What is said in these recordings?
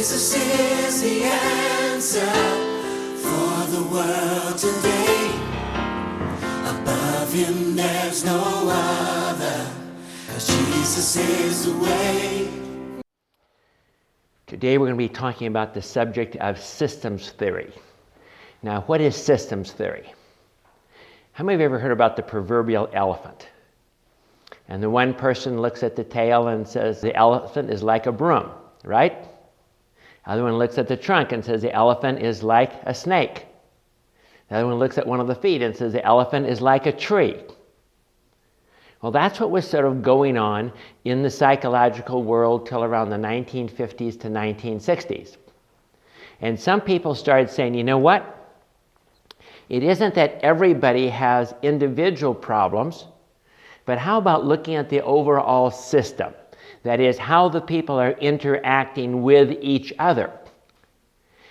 Jesus is the answer for the world today. Above him there's no other, 'cause Jesus is the way. Today we're going to be talking about the subject of systems theory. Now, what is systems theory? How many of you have ever heard about the proverbial elephant? And the one person looks at the tail and says the elephant is like a broom, right? The other one looks at the trunk and says the elephant is like a snake. The other one looks at one of the feet and says the elephant is like a tree. Well, that's what was sort of going on in the psychological world till around the 1950s to 1960s. And some people started saying, you know what? It isn't that everybody has individual problems, but how about looking at the overall system? That is, how the people are interacting with each other.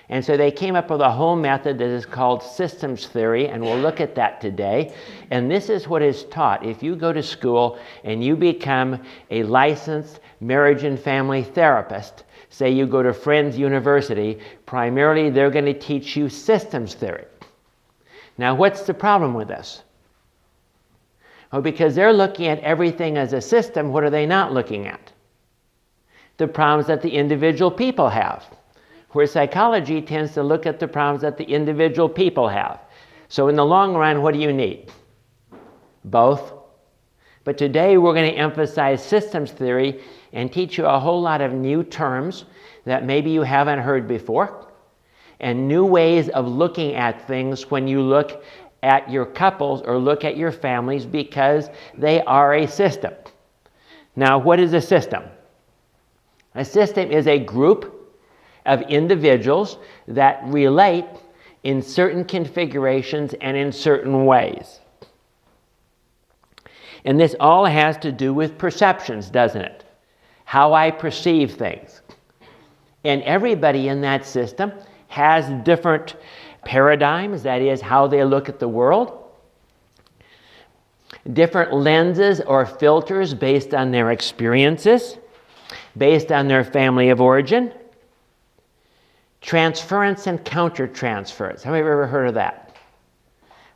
And so they came up with a whole method that is called systems theory, and we'll look at that today. And this is what is taught. If you go to school and you become a licensed marriage and family therapist, say you go to Friends University, primarily they're going to teach you systems theory. Now, what's the problem with this? Well, because they're looking at everything as a system, what are they not looking at? The problems that the individual people have. Where psychology tends to look at the problems that the individual people have. So in the long run, what do you need? Both. But today we're going to emphasize systems theory and teach you a whole lot of new terms that maybe you haven't heard before, and new ways of looking at things when you look at your couples or look at your families, because they are a system. Now, what is a system? A system is a group of individuals that relate in certain configurations and in certain ways. And this all has to do with perceptions, doesn't it? How I perceive things. And everybody in that system has different paradigms, that is, how they look at the world, different lenses or filters based on their experiences, based on their family of origin, transference and countertransference. How many of you have ever heard of that?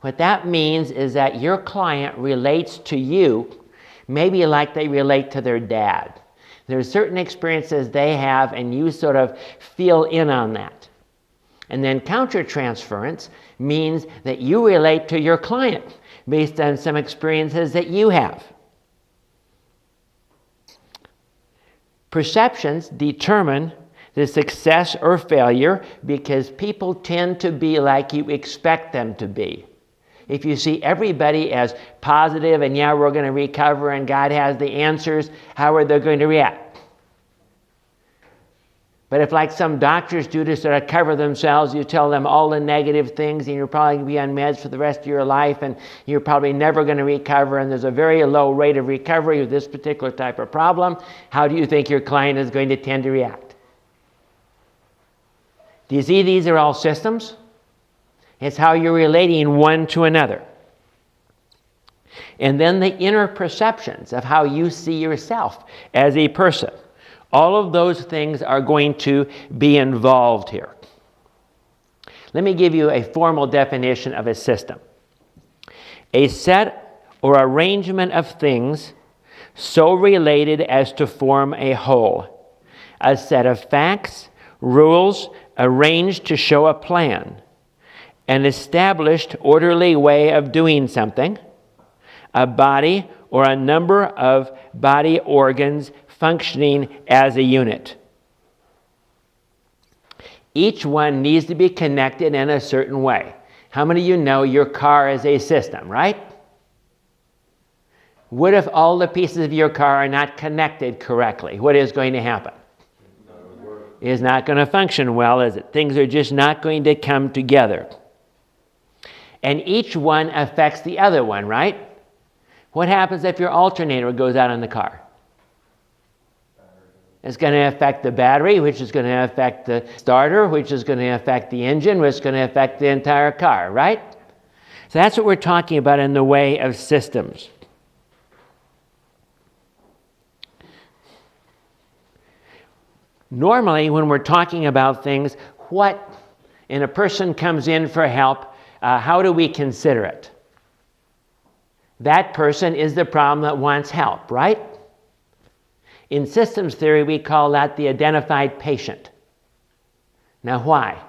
What that means is that your client relates to you maybe like they relate to their dad. There's certain experiences they have and you sort of feel in on that. And then countertransference means that you relate to your client based on some experiences that you have. Perceptions determine the success or failure because people tend to be like you expect them to be. If you see everybody as positive and yeah, we're going to recover and God has the answers, how are they going to react? But if, like some doctors do to sort of cover themselves, you tell them all the negative things and you're probably going to be on meds for the rest of your life and you're probably never going to recover and there's a very low rate of recovery with this particular type of problem, how do you think your client is going to tend to react? Do you see these are all systems? It's how you're relating one to another. And then the inner perceptions of how you see yourself as a person. All of those things are going to be involved here. Let me give you a formal definition of a system. A set or arrangement of things so related as to form a whole. A set of facts, rules, arranged to show a plan. An established, orderly way of doing something. A body or a number of body organs functioning as a unit. Each one needs to be connected in a certain way. How many of you know your car is a system, right? What if all the pieces of your car are not connected correctly? What is going to happen? It is not going to function well, is it? Things are just not going to come together. And each one affects the other one, right? What happens if your alternator goes out on the car? It's going to affect the battery, which is going to affect the starter, which is going to affect the engine, which is going to affect the entire car, right? So that's what we're talking about in the way of systems. Normally, when we're talking about things, and a person comes in for help, how do we consider it? That person is the problem that wants help, right? In systems theory, we call that the identified patient. Now, why?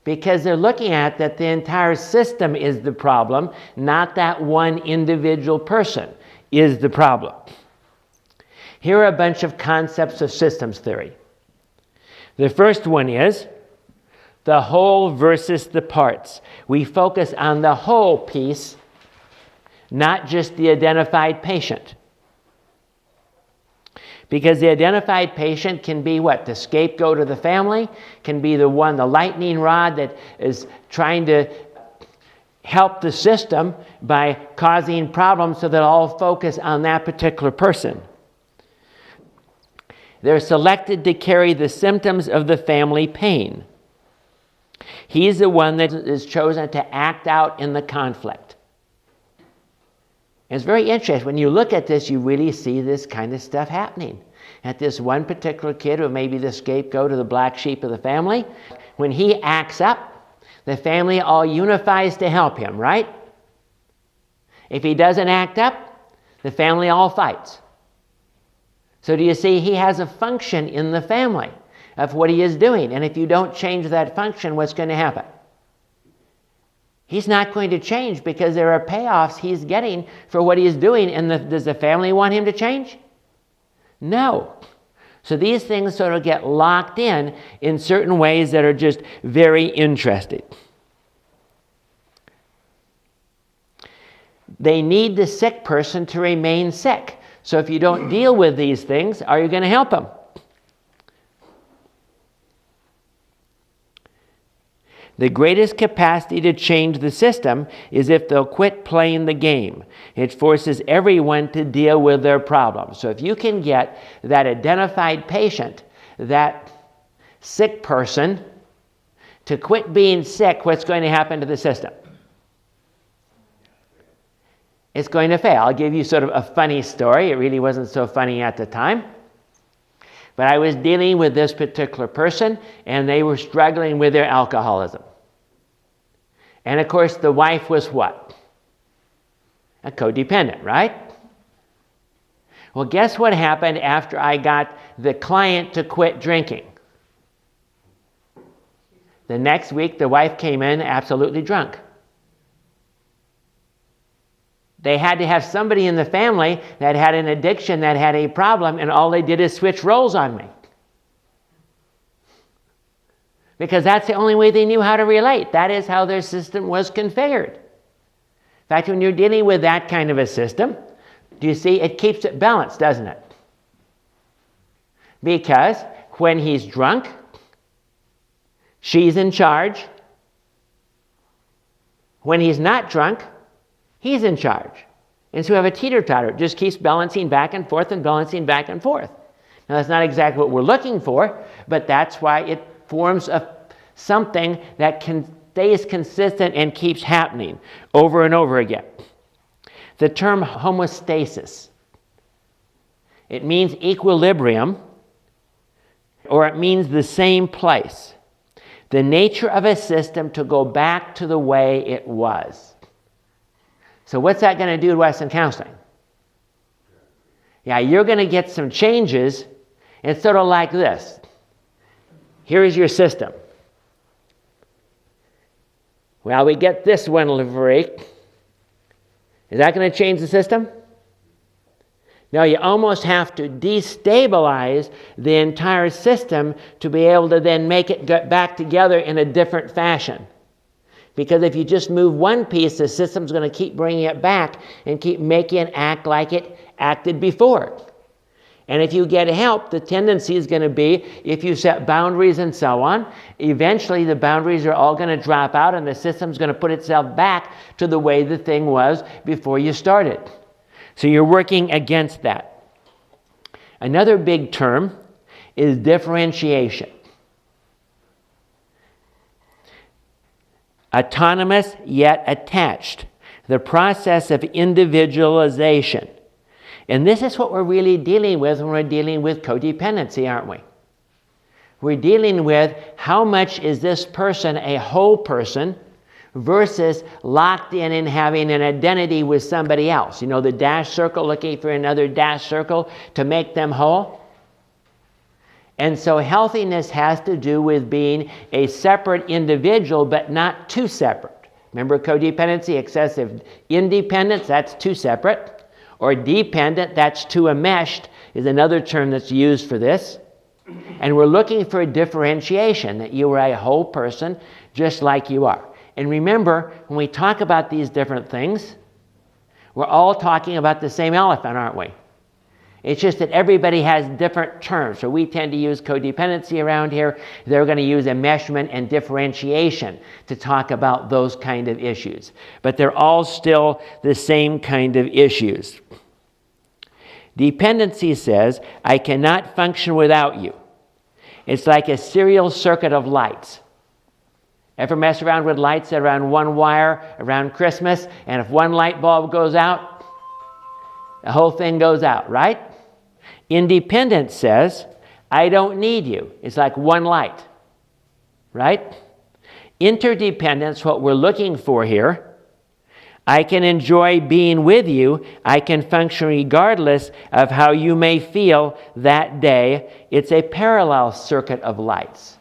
Because they're looking at that the entire system is the problem, not that one individual person is the problem. Here are a bunch of concepts of systems theory. The first one is the whole versus the parts. We focus on the whole piece, not just the identified patient. Because the identified patient can be what? The scapegoat of the family, can be the lightning rod that is trying to help the system by causing problems so that all focus on that particular person. They're selected to carry the symptoms of the family pain. He's the one that is chosen to act out in the conflict. It's very interesting. When you look at this, you really see this kind of stuff happening. At this one particular kid who may be the scapegoat or the black sheep of the family, when he acts up, the family all unifies to help him, right? If he doesn't act up, the family all fights. So do you see, he has a function in the family of what he is doing. And if you don't change that function, what's going to happen? He's not going to change because there are payoffs he's getting for what he's doing. And does the family want him to change? No. So these things sort of get locked in certain ways that are just very interesting. They need the sick person to remain sick. So if you don't deal with these things, are you going to help them? The greatest capacity to change the system is if they'll quit playing the game. It forces everyone to deal with their problems. So if you can get that identified patient, that sick person, to quit being sick, what's going to happen to the system? It's going to fail. I'll give you sort of a funny story. It really wasn't so funny at the time. But I was dealing with this particular person, and they were struggling with their alcoholism. And of course, the wife was what? A codependent, right? Well, guess what happened after I got the client to quit drinking? The next week, the wife came in absolutely drunk. They had to have somebody in the family that had an addiction, that had a problem, and all they did is switch roles on me. Because that's the only way they knew how to relate. That is how their system was configured. In fact, when you're dealing with that kind of a system, do you see, it keeps it balanced, doesn't it? Because when he's drunk, she's in charge. When he's not drunk, he's in charge. And so we have a teeter-totter. It just keeps balancing back and forth and balancing back and forth. Now, that's not exactly what we're looking for, but that's why it forms something that stays consistent and keeps happening over and over again. The term homeostasis, it means equilibrium, or it means the same place. The nature of a system to go back to the way it was. So what's that going to do to us in counseling? Yeah, you're going to get some changes. It's sort of like this. Here is your system. Well, we get this one little break. Is that going to change the system? No, you almost have to destabilize the entire system to be able to then make it get back together in a different fashion. Because if you just move one piece, the system's going to keep bringing it back and keep making it act like it acted before. And if you get help, the tendency is going to be, if you set boundaries and so on, eventually the boundaries are all going to drop out and the system's going to put itself back to the way the thing was before you started. So you're working against that. Another big term is differentiation. Autonomous yet attached. The process of individualization. And this is what we're really dealing with when we're dealing with codependency, aren't we? We're dealing with how much is this person a whole person versus locked in and having an identity with somebody else. You know, the dash circle, looking for another dash circle to make them whole. And so healthiness has to do with being a separate individual, but not too separate. Remember codependency, excessive independence, that's too separate. Or dependent, that's too enmeshed, is another term that's used for this. And we're looking for a differentiation, that you are a whole person just like you are. And remember, when we talk about these different things, we're all talking about the same elephant, aren't we? It's just that everybody has different terms. So we tend to use codependency around here. They're going to use enmeshment and differentiation to talk about those kind of issues. But they're all still the same kind of issues. Dependency says, I cannot function without you. It's like a serial circuit of lights. Ever mess around with lights around one wire around Christmas, and if one light bulb goes out, the whole thing goes out, right? Independence says, I don't need you. It's like one light, right? Interdependence, what we're looking for here, I can enjoy being with you. I can function regardless of how you may feel that day. It's a parallel circuit of lights.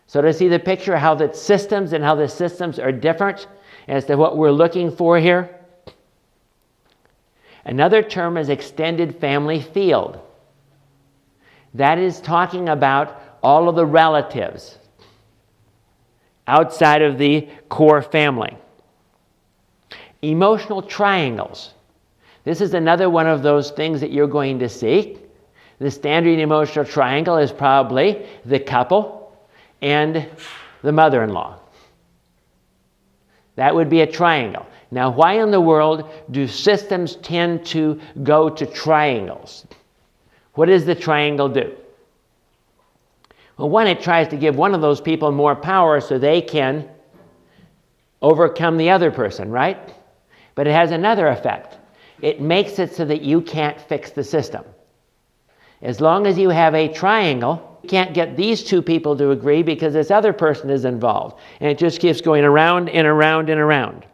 So to see the picture of how the systems and how the systems are different as to what we're looking for here. Another term is extended family field. That is talking about all of the relatives outside of the core family. Emotional triangles. This is another one of those things that you're going to see. The standard emotional triangle is probably the couple and the mother-in-law. That would be a triangle. Now, why in the world do systems tend to go to triangles? What does the triangle do? Well, one, it tries to give one of those people more power so they can overcome the other person, right? But it has another effect. It makes it so that you can't fix the system. As long as you have a triangle, you can't get these two people to agree because this other person is involved. And it just keeps going around and around and around.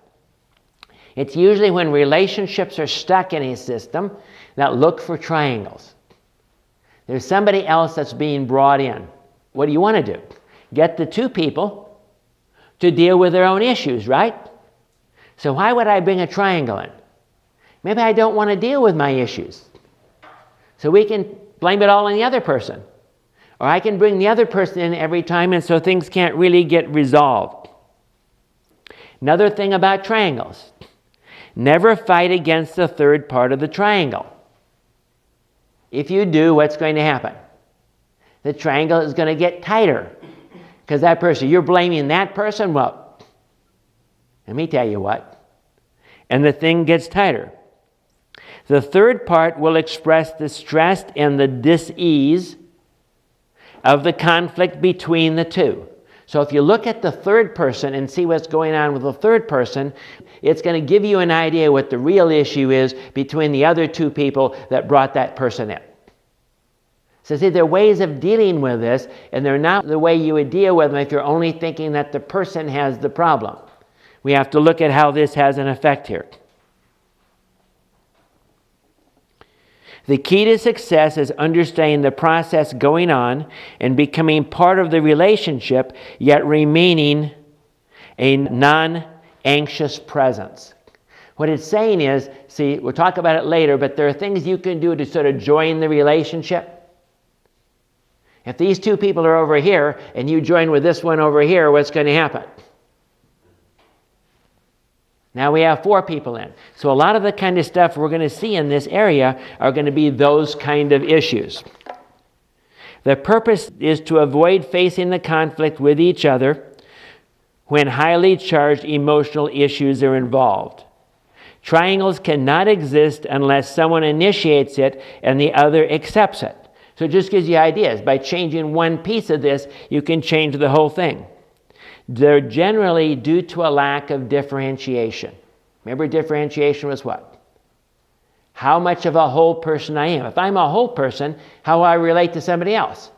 It's usually when relationships are stuck in a system that look for triangles. There's somebody else that's being brought in. What do you want to do? Get the two people to deal with their own issues, right? So why would I bring a triangle in? Maybe I don't want to deal with my issues. So we can blame it all on the other person. Or I can bring the other person in every time, and so things can't really get resolved. Another thing about triangles. Never fight against the third part of the triangle. If you do, what's going to happen? The triangle is going to get tighter. Because that person, you're blaming that person? Well, let me tell you what. And the thing gets tighter. The third part will express the stress and the dis-ease of the conflict between the two. So if you look at the third person and see what's going on with the third person, it's going to give you an idea what the real issue is between the other two people that brought that person in. So see, there are ways of dealing with this, and they're not the way you would deal with them if you're only thinking that the person has the problem. We have to look at how this has an effect here. The key to success is understanding the process going on and becoming part of the relationship, yet remaining a non-anxious presence. What it's saying is, see, we'll talk about it later, but there are things you can do to sort of join the relationship. If these two people are over here and you join with this one over here, what's going to happen? Now we have 4 people in. So a lot of the kind of stuff we're going to see in this area are going to be those kind of issues. The purpose is to avoid facing the conflict with each other when highly charged emotional issues are involved. Triangles cannot exist unless someone initiates it and the other accepts it. So it just gives you ideas. By changing one piece of this, you can change the whole thing. They're generally due to a lack of differentiation. Remember, differentiation was what? How much of a whole person I am. If I'm a whole person, how will I relate to somebody else?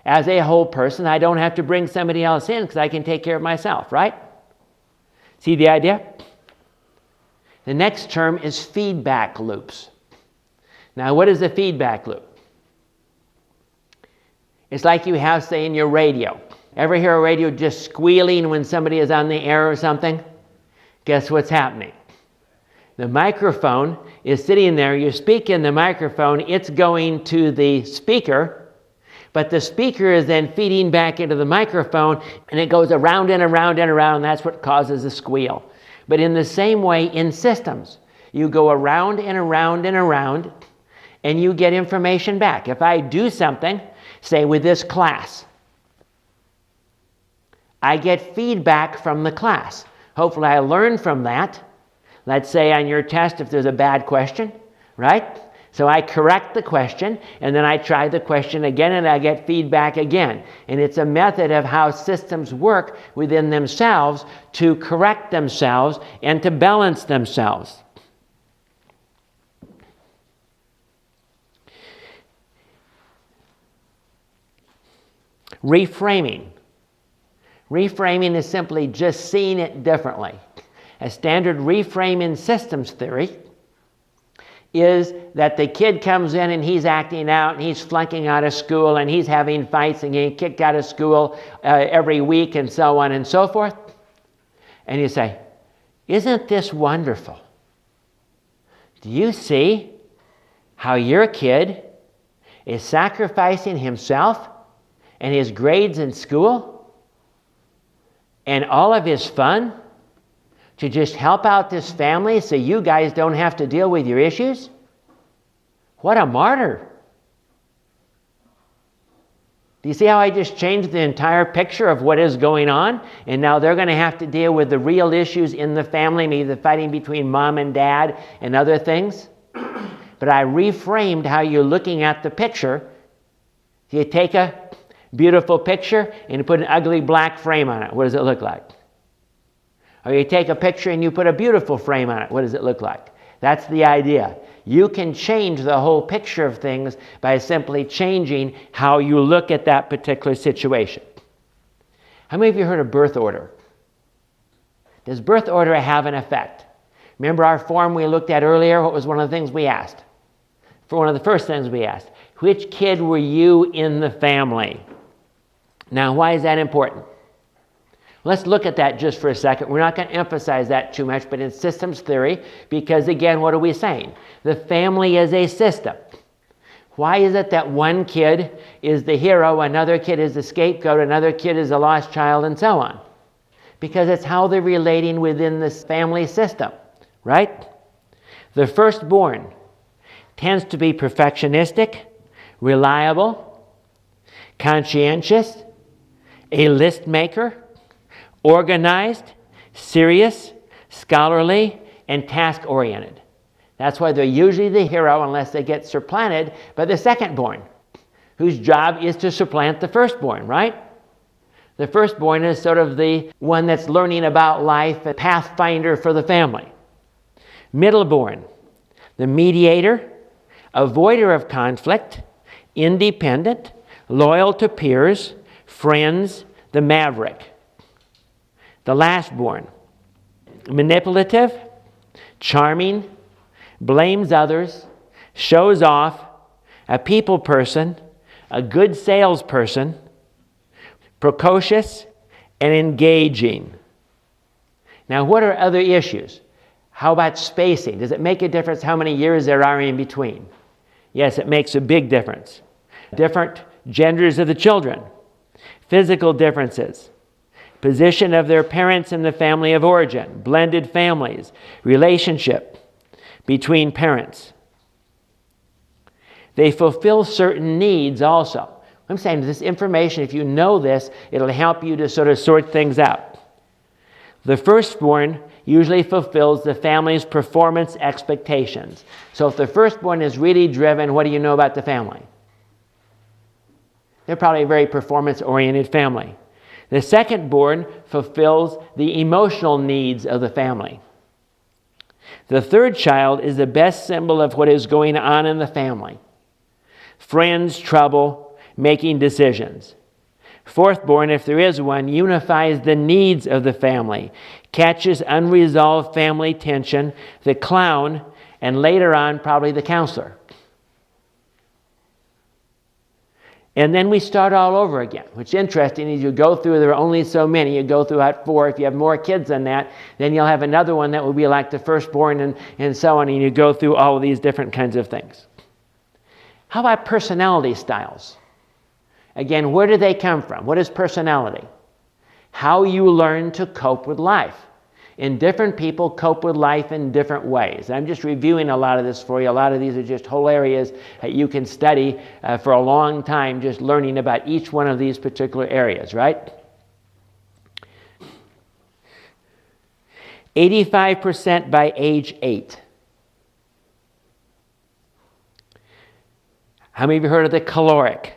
as a whole person, I don't have to bring somebody else in because I can take care of myself, right? See the idea? The next term is feedback loops. Now, what is a feedback loop? It's like you have, say, in your radio. Ever hear a radio just squealing when somebody is on the air or something? Guess what's happening? The microphone is sitting there. You speak in the microphone. It's going to the speaker, but the speaker is then feeding back into the microphone, and it goes around and around and around. That's what causes a squeal. But in the same way, in systems, you go around and around and around, and you get information back. If I do something, say with this class, I get feedback from the class. Hopefully I learn from that. Let's say on your test if there's a bad question, right? So I correct the question, and then I try the question again, and I get feedback again. And it's a method of how systems work within themselves to correct themselves and to balance themselves. Reframing. Reframing is simply just seeing it differently. A standard reframe in systems theory is that the kid comes in and he's acting out and he's flunking out of school and he's having fights and getting kicked out of school every week and so on and so forth. And you say, isn't this wonderful? Do you see how your kid is sacrificing himself and his grades in school and all of his fun to just help out this family so you guys don't have to deal with your issues? What a martyr. Do you see how I just changed the entire picture of what is going on? And now they're going to have to deal with the real issues in the family, maybe the fighting between mom and dad and other things. But I reframed how you're looking at the picture. You take a beautiful picture and you put an ugly black frame on it. What does it look like? Or you take a picture and you put a beautiful frame on it. What does it look like? That's the idea. You can change the whole picture of things by simply changing how you look at that particular situation. How many of you heard of birth order? Does birth order have an effect? Remember our form we looked at earlier? What was one of the things we asked? For one of the first things we asked. Which kid were you in the family? Now, why is that important? Let's look at that just for a second. We're not going to emphasize that too much, but in systems theory, because again, what are we saying? The family is a system. Why is it that one kid is the hero, another kid is the scapegoat, another kid is a lost child, and so on? Because it's how they're relating within this family system, right? The firstborn tends to be perfectionistic, reliable, conscientious, a list maker, organized, serious, scholarly, and task-oriented. That's why they're usually the hero unless they get supplanted by the secondborn, whose job is to supplant the firstborn, right? The firstborn is sort of the one that's learning about life, a pathfinder for the family. Middleborn, the mediator, avoider of conflict, independent, loyal to peers, friends, the maverick. The lastborn, manipulative, charming, blames others, shows off, a people person, a good salesperson, precocious, and engaging. Now, what are other issues? How about spacing? Does it make a difference how many years there are in between? Yes, it makes a big difference. Different genders of the children, physical differences, position of their parents in the family of origin, blended families, relationship between parents. They fulfill certain needs also. I'm saying this information, if you know this, it'll help you to sort of sort things out. The firstborn usually fulfills the family's performance expectations. So if the firstborn is really driven, what do you know about the family? They're probably a very performance-oriented family. The secondborn fulfills the emotional needs of the family. The third child is the best symbol of what is going on in the family. Friends, trouble, making decisions. Fourth-born, if there is one, unifies the needs of the family, catches unresolved family tension, the clown, and later on, probably the counselor. And then we start all over again. What's interesting is you go through, there are only so many. You go through at 4. If you have more kids than that, then you'll have another one that will be like the firstborn and so on, and you go through all of these different kinds of things. How about personality styles? Again, where do they come from? What is personality? How you learn to cope with life. And different people cope with life in different ways. I'm just reviewing a lot of this for you. A lot of these are just whole areas that you can study for a long time, just learning about each one of these particular areas, right? 85% by age 8. How many of you heard of the choleric?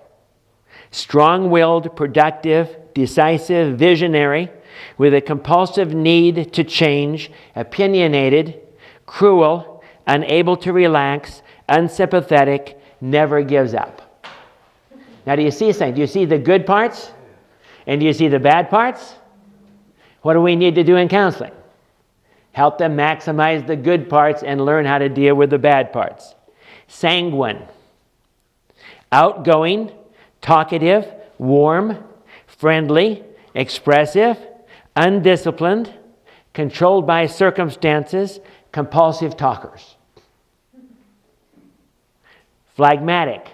Strong-willed, productive, decisive, visionary, with a compulsive need to change, opinionated, cruel, unable to relax, unsympathetic, never gives up. Now, do you see something? Do you see the good parts? And do you see the bad parts? What do we need to do in counseling? Help them maximize the good parts and learn how to deal with the bad parts. Sanguine, outgoing, talkative, warm, friendly, expressive, undisciplined, controlled by circumstances, compulsive talkers. Phlegmatic,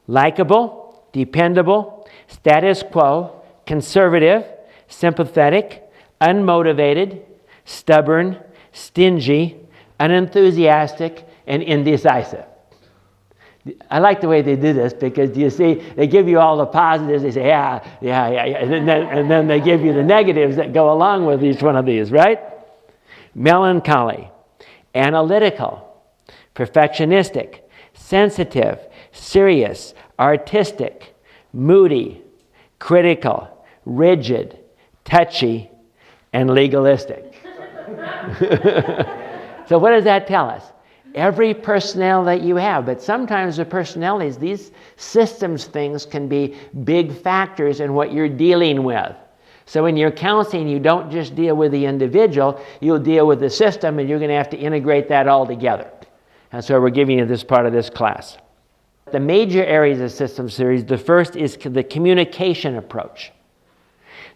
likable, dependable, status quo, conservative, sympathetic, unmotivated, stubborn, stingy, unenthusiastic, and indecisive. I like the way they do this because you see, they give you all the positives. They say, yeah, and then they give you the negatives that go along with each one of these, right? Melancholy, analytical, perfectionistic, sensitive, serious, artistic, moody, critical, rigid, touchy, and legalistic. So what does that tell us? Every personnel that you have, but sometimes the personalities, these systems things can be big factors in what you're dealing with. So in your counseling, you don't just deal with the individual, you'll deal with the system, and you're going to have to integrate that all together. And so we're giving you this part of this class. The major areas of systems series, the first is the communication approach.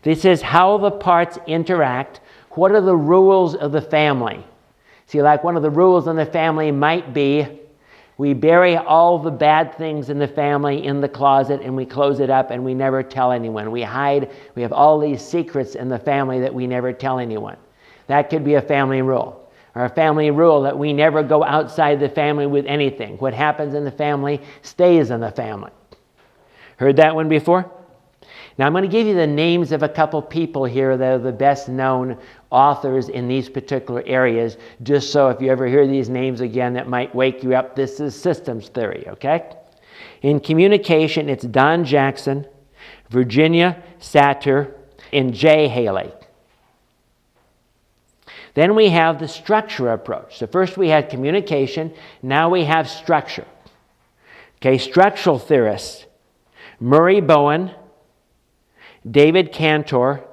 This is how the parts interact. What are the rules of the family? See, like one of the rules in the family might be we bury all the bad things in the family in the closet and we close it up and we never tell anyone. We hide, we have all these secrets in the family that we never tell anyone. That could be a family rule. Or a family rule that we never go outside the family with anything. What happens in the family stays in the family. Heard that one before? Now I'm going to give you the names of a couple people here that are the best known authors in these particular areas, just so if you ever hear these names again, that might wake you up. This is systems theory, okay? In communication, it's Don Jackson, Virginia Satir, and Jay Haley. Then we have the structure approach. So first we had communication, now we have structure. Okay, structural theorists, Murray Bowen, David Cantor,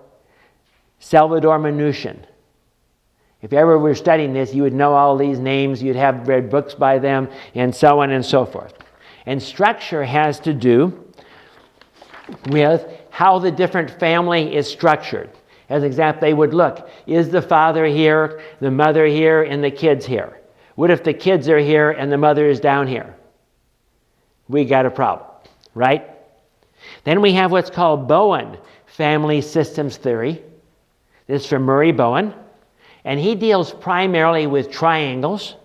Salvador Minuchin. If you ever were studying this, you would know all these names, you'd have read books by them, and so on and so forth. And structure has to do with how the different family is structured. As an example, they would look, is the father here, the mother here, and the kids here? What if the kids are here and the mother is down here? We got a problem, right? Then we have what's called Bowen family systems theory. This is from Murray Bowen. And he deals primarily with triangles,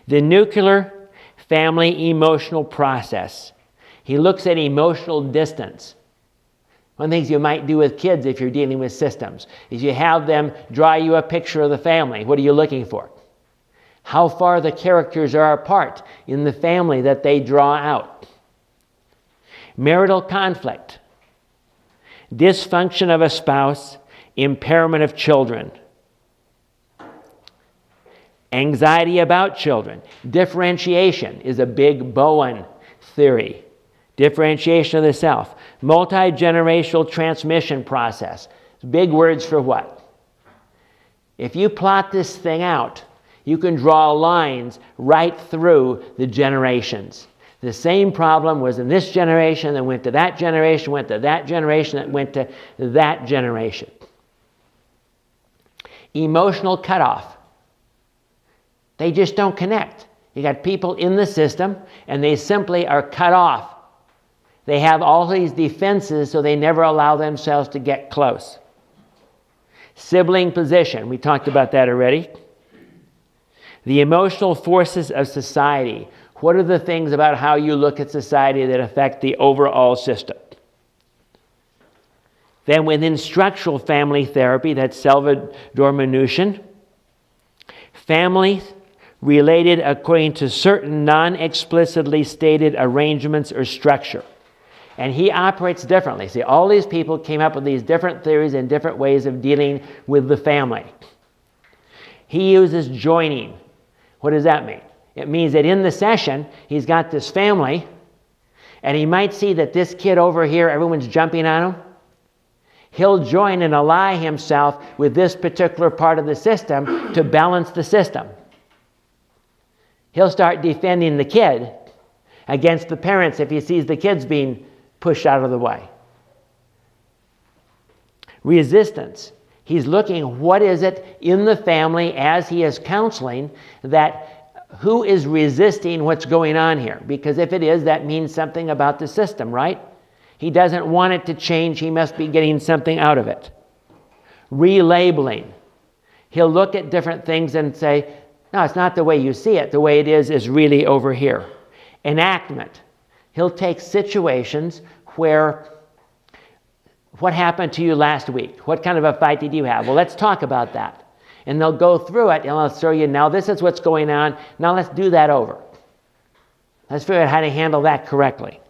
the nuclear family emotional process. He looks at emotional distance. One of the things you might do with kids if you're dealing with systems is you have them draw you a picture of the family. What are you looking for? How far the characters are apart in the family that they draw out. Marital conflict, dysfunction of a spouse, impairment of children. Anxiety about children. Differentiation is a big Bowen theory. Differentiation of the self. Multi-generational transmission process. Big words for what? If you plot this thing out, you can draw lines right through the generations. The same problem was in this generation, that went to that generation, went to that generation, that went to that generation. Emotional cutoff. They just don't connect. You got people in the system, and they simply are cut off. They have all these defenses, so they never allow themselves to get close. Sibling position. We talked about that already. The emotional forces of society. What are the things about how you look at society that affect the overall system? Then within structural family therapy, that's Salvador Minuchin, family related according to certain non-explicitly stated arrangements or structure. And he operates differently. See, all these people came up with these different theories and different ways of dealing with the family. He uses joining. What does that mean? It means that in the session, he's got this family, and he might see that this kid over here, everyone's jumping on him. He'll join and ally himself with this particular part of the system to balance the system. He'll start defending the kid against the parents if he sees the kids being pushed out of the way. Resistance. He's looking, what is it in the family as he is counseling, that who is resisting what's going on here? Because if it is, that means something about the system, right? He doesn't want it to change. He must be getting something out of it. Relabeling. He'll look at different things and say, no, it's not the way you see it. The way it is really over here. Enactment. He'll take situations where, what happened to you last week? What kind of a fight did you have? Well, let's talk about that. And they'll go through it, and they'll show you, now this is what's going on. Now let's do that over. Let's figure out how to handle that correctly.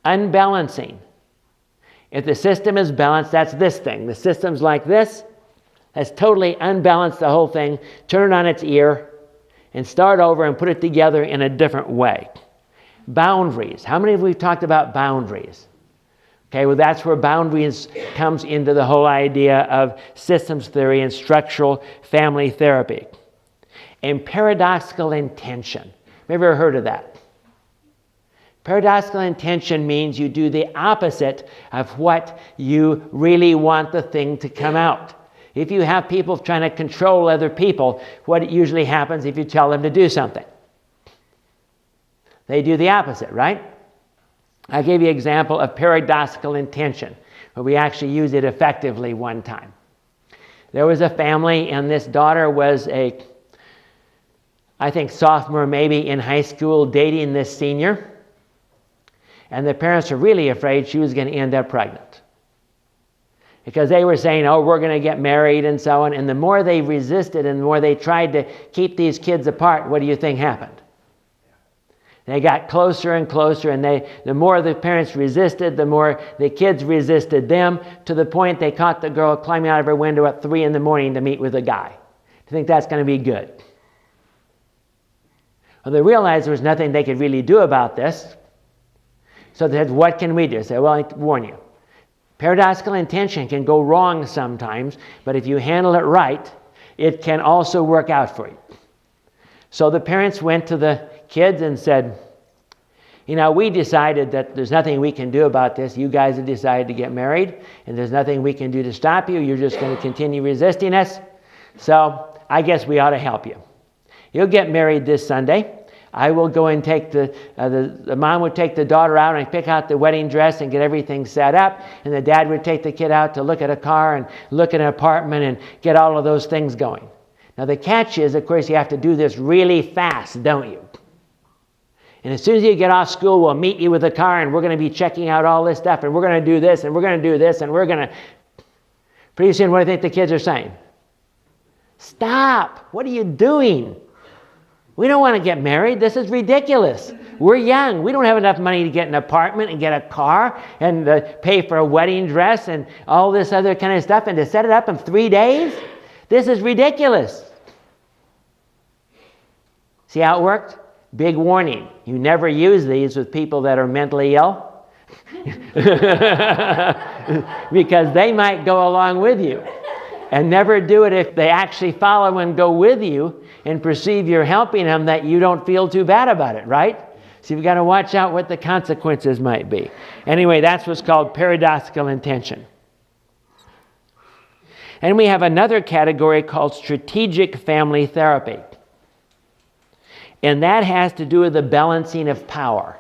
Unbalancing. If the system is balanced, that's this thing. The system's like this. That's totally unbalanced, the whole thing. Turn it on its ear and start over and put it together in a different way. Boundaries. How many of we've talked about boundaries? Okay, well, that's where boundaries comes into the whole idea of systems theory and structural family therapy. And paradoxical intention. Have you ever heard of that? Paradoxical intention means you do the opposite of what you really want the thing to come out. If you have people trying to control other people, what usually happens if you tell them to do something? They do the opposite, right? I gave you an example of paradoxical intention, where we actually used it effectively one time. There was a family, and this daughter was I think sophomore maybe in high school, dating this senior. And the parents were really afraid she was going to end up pregnant. Because they were saying, oh, we're going to get married and so on. And the more they resisted and the more they tried to keep these kids apart, what do you think happened? They got closer and closer, and the more the parents resisted, the more the kids resisted them, to the point they caught the girl climbing out of her window at 3 a.m. to meet with a guy. Do you think that's going to be good? Well, they realized there was nothing they could really do about this. So they said, what can we do? They said, well, I warn you. Paradoxical intention can go wrong sometimes, but if you handle it right, it can also work out for you. So the parents went to the kids and said, you know, we decided that there's nothing we can do about this. You guys have decided to get married, and there's nothing we can do to stop you. You're just going to continue resisting us. So I guess we ought to help you. You'll get married this Sunday. I will go and take the mom would take the daughter out and pick out the wedding dress and get everything set up. And the dad would take the kid out to look at a car and look at an apartment and get all of those things going. Now the catch is, of course, you have to do this really fast, don't you? And as soon as you get off school, we'll meet you with a car, and we're going to be checking out all this stuff, and we're going to do this, and we're going to do this, and we're going to... Pretty soon, what do you think the kids are saying? Stop! What are you doing? We don't want to get married. This is ridiculous. We're young. We don't have enough money to get an apartment and get a car and pay for a wedding dress and all this other kind of stuff, and to set it up in 3 days? This is ridiculous. See how it worked? Big warning, you never use these with people that are mentally ill because they might go along with you. And never do it if they actually follow and go with you and perceive you're helping them, that you don't feel too bad about it, right? So you've got to watch out what the consequences might be. Anyway, that's what's called paradoxical intention. And we have another category called strategic family therapy. And that has to do with the balancing of power.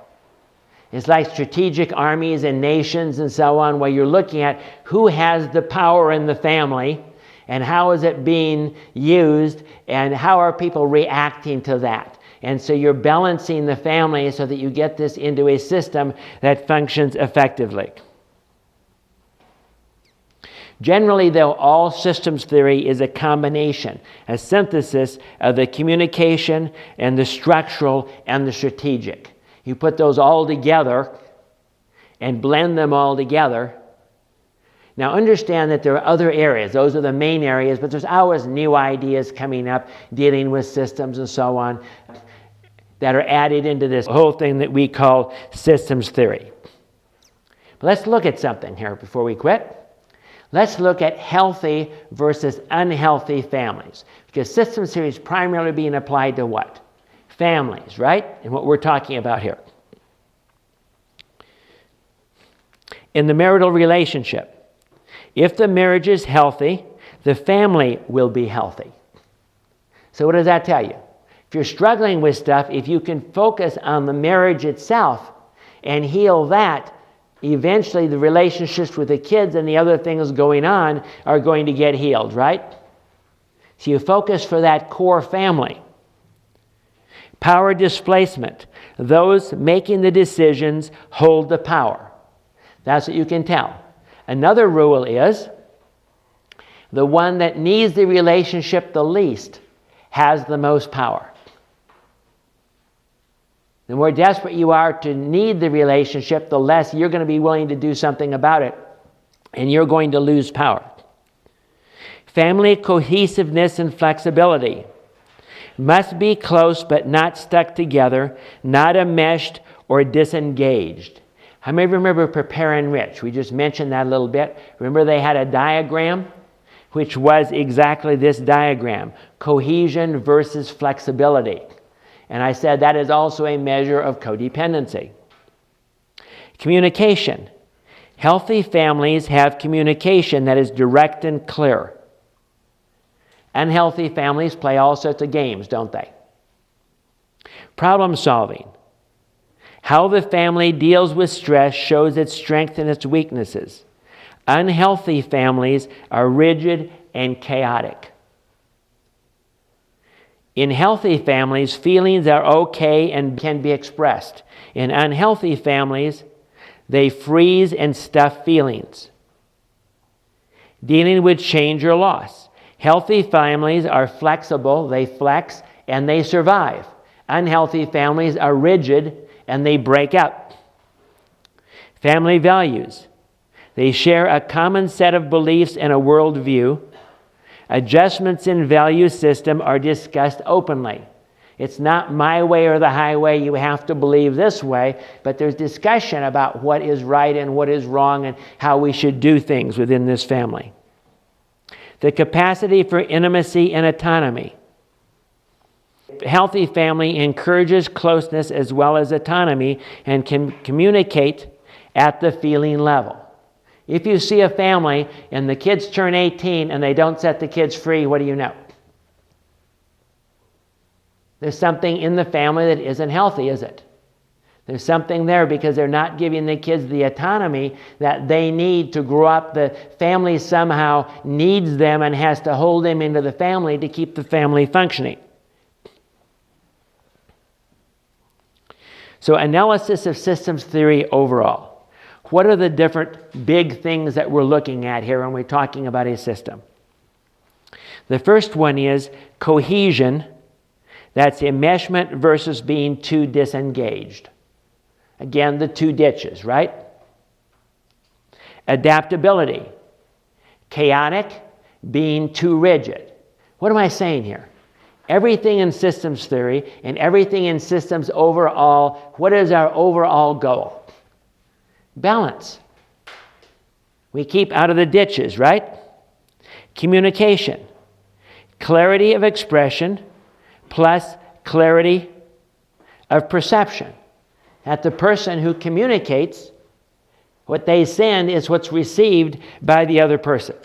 It's like strategic armies and nations and so on, where you're looking at who has the power in the family and how is it being used and how are people reacting to that. And so you're balancing the family so that you get this into a system that functions effectively. Generally, though, all systems theory is a combination, a synthesis of the communication and the structural and the strategic. You put those all together and blend them all together. Now understand that there are other areas. Those are the main areas, but there's always new ideas coming up dealing with systems and so on that are added into this whole thing that we call systems theory. But let's look at something here before we quit. Let's look at healthy versus unhealthy families. Because systems theory is primarily being applied to what? Families, right? And what we're talking about here. In the marital relationship, if the marriage is healthy, the family will be healthy. So what does that tell you? If you're struggling with stuff, if you can focus on the marriage itself and heal that, eventually the relationships with the kids and the other things going on are going to get healed, right? So you focus for that core family. Power displacement. Those making the decisions hold the power. That's what you can tell. Another rule is the one that needs the relationship the least has the most power. The more desperate you are to need the relationship, the less you're going to be willing to do something about it, and you're going to lose power. Family cohesiveness and flexibility. Must be close but not stuck together, not enmeshed or disengaged. How many remember Prepare and Enrich? We just mentioned that a little bit. Remember they had a diagram, which was exactly this diagram. Cohesion versus flexibility. And I said that is also a measure of codependency. Communication. Healthy families have communication that is direct and clear. Unhealthy families play all sorts of games, don't they? Problem solving. How the family deals with stress shows its strength and its weaknesses. Unhealthy families are rigid and chaotic. In healthy families, feelings are okay and can be expressed. In unhealthy families, they freeze and stuff feelings. Dealing with change or loss. Healthy families are flexible, they flex, and they survive. Unhealthy families are rigid and they break up. Family values. They share a common set of beliefs and a worldview. Adjustments in value system are discussed openly. It's not my way or the highway, you have to believe this way, but there's discussion about what is right and what is wrong and how we should do things within this family. The capacity for intimacy and autonomy. A healthy family encourages closeness as well as autonomy and can communicate at the feeling level. If you see a family and the kids turn 18 and they don't set the kids free, what do you know? There's something in the family that isn't healthy, is it? There's something there because they're not giving the kids the autonomy that they need to grow up. The family somehow needs them and has to hold them into the family to keep the family functioning. So, analysis of systems theory overall. What are the different big things that we're looking at here when we're talking about a system? The first one is cohesion. That's enmeshment versus being too disengaged. Again, the two ditches, right? Adaptability. Chaotic, being too rigid. What am I saying here? everything in systems theory and everything in systems overall, what is our overall goal? Balance. We keep out of the ditches, right? Communication. Clarity of expression plus clarity of perception. That the person who communicates, what they send is what's received by the other person.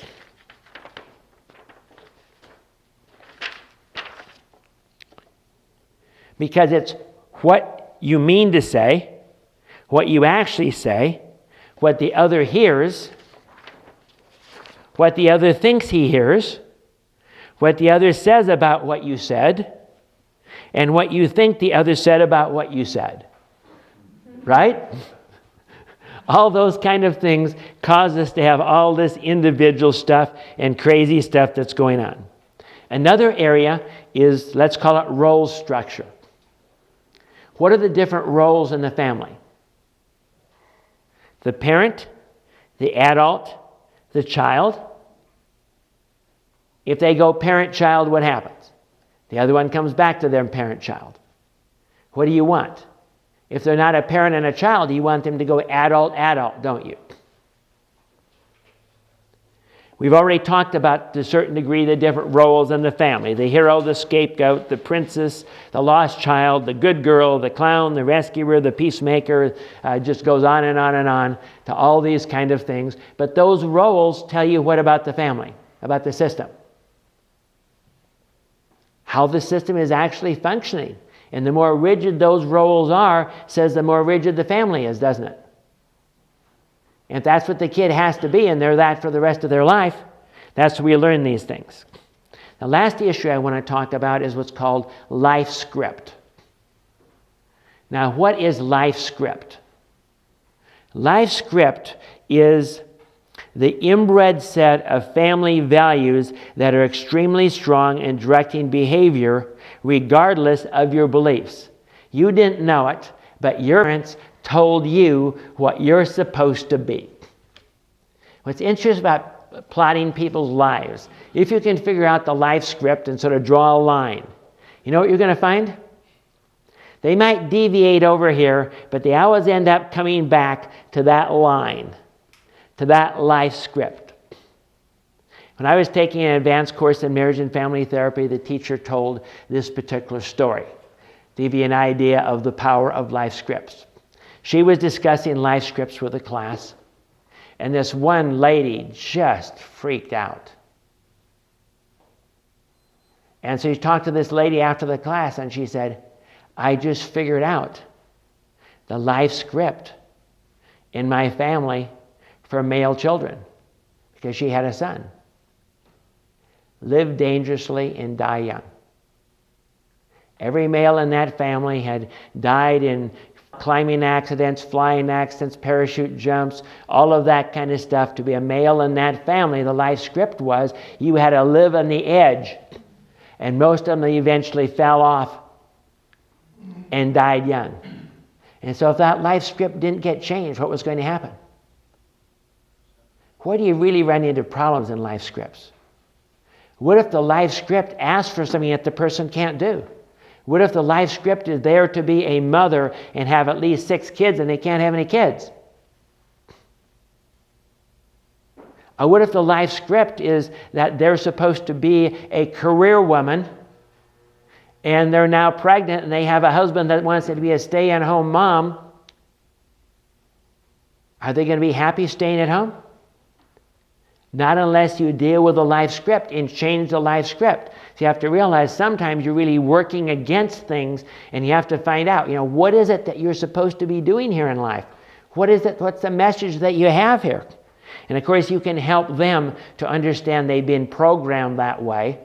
Because it's what you mean to say, what you actually say, what the other hears, what the other thinks he hears, what the other says about what you said, and what you think the other said about what you said. Right? All those kind of things cause us to have all this individual stuff and crazy stuff that's going on. Another area is, let's call it role structure. What are the different roles in the family? The parent, the adult, the child. If they go parent-child, what happens? The other one comes back to their parent-child. What do you want? If they're not a parent and a child, you want them to go adult-adult, don't you? We've already talked about, to a certain degree, the different roles in the family. The hero, the scapegoat, the princess, the lost child, the good girl, the clown, the rescuer, the peacemaker. Just goes on and on and on to all these kind of things. But those roles tell you what about the family, about the system. How the system is actually functioning. And the more rigid those roles are, says the more rigid the family is, doesn't it? And if that's what the kid has to be, and they're that for the rest of their life, that's where we learn these things. The last issue I want to talk about is what's called life script. Now, what is life script? Life script is the inbred set of family values that are extremely strong in directing behavior regardless of your beliefs. You didn't know it, but your parents told you what you're supposed to be. What's interesting about plotting people's lives, if you can figure out the life script and sort of draw a line, you know what you're going to find? They might deviate over here, but they always end up coming back to that line, to that life script. When I was taking an advanced course in marriage and family therapy, the teacher told this particular story to give you an idea of the power of life scripts. She was discussing life scripts with the class, and this one lady just freaked out. And so she talked to this lady after the class, and she said, I just figured out the life script in my family for male children, because she had a son. Live dangerously and die young. Every male in that family had died in climbing accidents, flying accidents, parachute jumps, all of that kind of stuff. To be a male in that family, the life script was you had to live on the edge. And most of them eventually fell off and died young. And so if that life script didn't get changed, what was going to happen? Where do you really run into problems in life scripts? What if the life script asks for something that the person can't do? What if the life script is there to be a mother and have at least 6 kids and they can't have any kids? Or what if the life script is that they're supposed to be a career woman and they're now pregnant and they have a husband that wants to be a stay-at-home mom? Are they going to be happy staying at home? Not unless you deal with the life script and change the life script. So you have to realize sometimes you're really working against things, and you have to find out, what is it that you're supposed to be doing here in life? What is it? What's the message that you have here? And of course, you can help them to understand they've been programmed that way,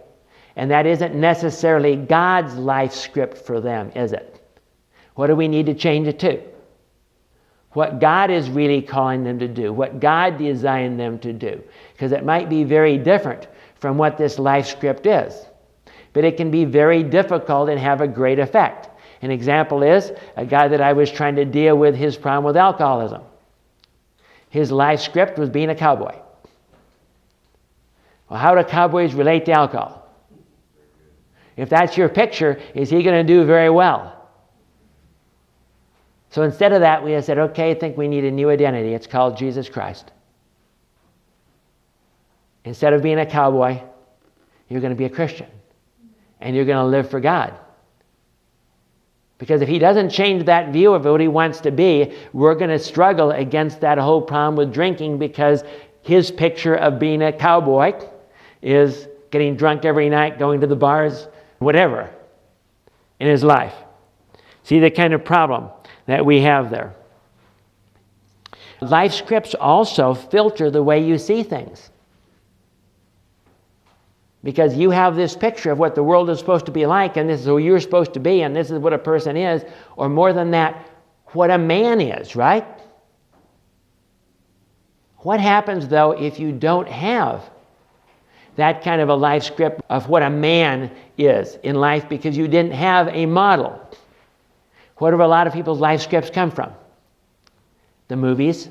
and that isn't necessarily God's life script for them, is it? What do we need to change it to? What God is really calling them to do, what God designed them to do. Because it might be very different from what this life script is. But it can be very difficult and have a great effect. An example is a guy that I was trying to deal with his problem with alcoholism. His life script was being a cowboy. Well, how do cowboys relate to alcohol? If that's your picture, is he going to do very well? So instead of that, we have said, okay, I think we need a new identity. It's called Jesus Christ. Instead of being a cowboy, you're going to be a Christian. And you're going to live for God. Because if he doesn't change that view of what he wants to be, we're going to struggle against that whole problem with drinking, because his picture of being a cowboy is getting drunk every night, going to the bars, whatever, in his life. See the kind of problem that we have there. Life scripts also filter the way you see things. Because you have this picture of what the world is supposed to be like, and this is who you're supposed to be, and this is what a person is, or more than that, what a man is, right? What happens, though, if you don't have that kind of a life script of what a man is in life because you didn't have a model? Where do a lot of people's life scripts come from? The movies.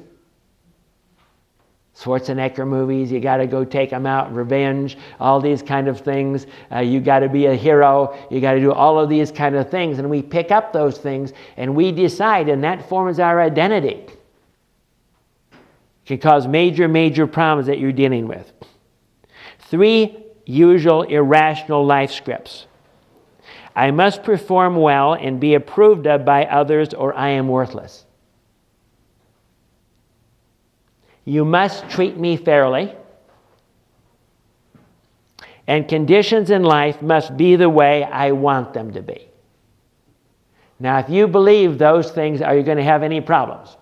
Schwarzenegger movies, you got to go take them out, revenge, all these kind of things. You got to be a hero. You got to do all of these kind of things. And we pick up those things and we decide, and that forms our identity. It can cause major, major problems that you're dealing with. 3 usual irrational life scripts. I must perform well and be approved of by others, or I am worthless. You must treat me fairly. And conditions in life must be the way I want them to be. Now, if you believe those things, are you going to have any problems?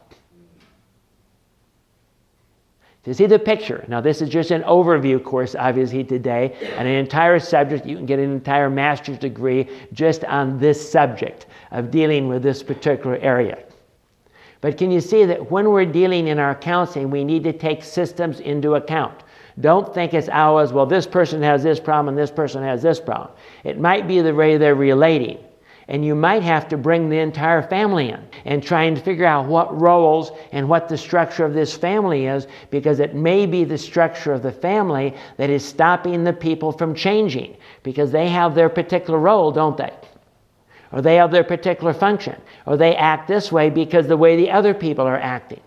Do you see the picture? Now, this is just an overview course, obviously, today, and an entire subject. You can get an entire master's degree just on this subject of dealing with this particular area. But can you see that when we're dealing in our counseling, we need to take systems into account. Don't think it's ours, well, this person has this problem and this person has this problem. It might be the way they're relating. And you might have to bring the entire family in and try and figure out what roles and what the structure of this family is, because it may be the structure of the family that is stopping the people from changing, because they have their particular role, don't they? Or they have their particular function, or they act this way because the way the other people are acting.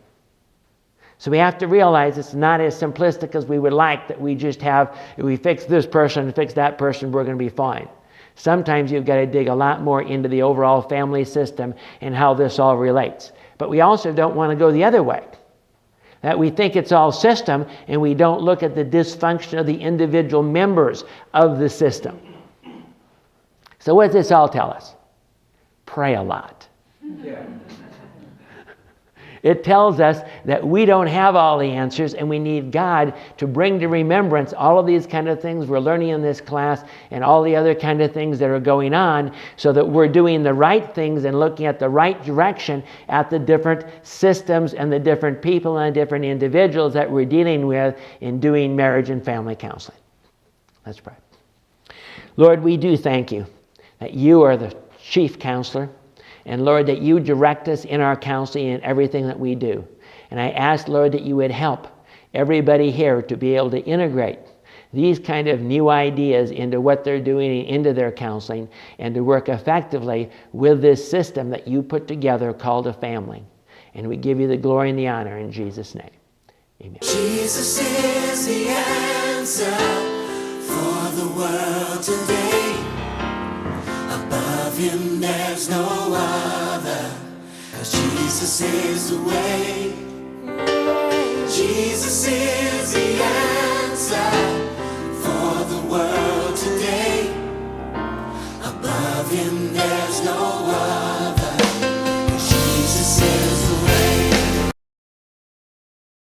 So we have to realize it's not as simplistic as we would like, that we just have, if we fix this person and fix that person, we're going to be fine. Sometimes you've got to dig a lot more into the overall family system and how this all relates. But we also don't want to go the other way, that we think it's all system and we don't look at the dysfunction of the individual members of the system. So what does this all tell us? Pray a lot. Yeah. It tells us that we don't have all the answers and we need God to bring to remembrance all of these kind of things we're learning in this class and all the other kind of things that are going on, so that we're doing the right things and looking at the right direction at the different systems and the different people and different individuals that we're dealing with in doing marriage and family counseling. Let's pray. Lord, we do thank you that you are the chief counselor. And Lord, that you direct us in our counseling and everything that we do. And I ask, Lord, that you would help everybody here to be able to integrate these kind of new ideas into what they're doing and into their counseling, and to work effectively with this system that you put together called a family. And we give you the glory and the honor in Jesus' name. Amen. Jesus is the answer for the world today. Above him there's no other, 'cause Jesus is the way. Jesus is the answer for the world today. Above him there's no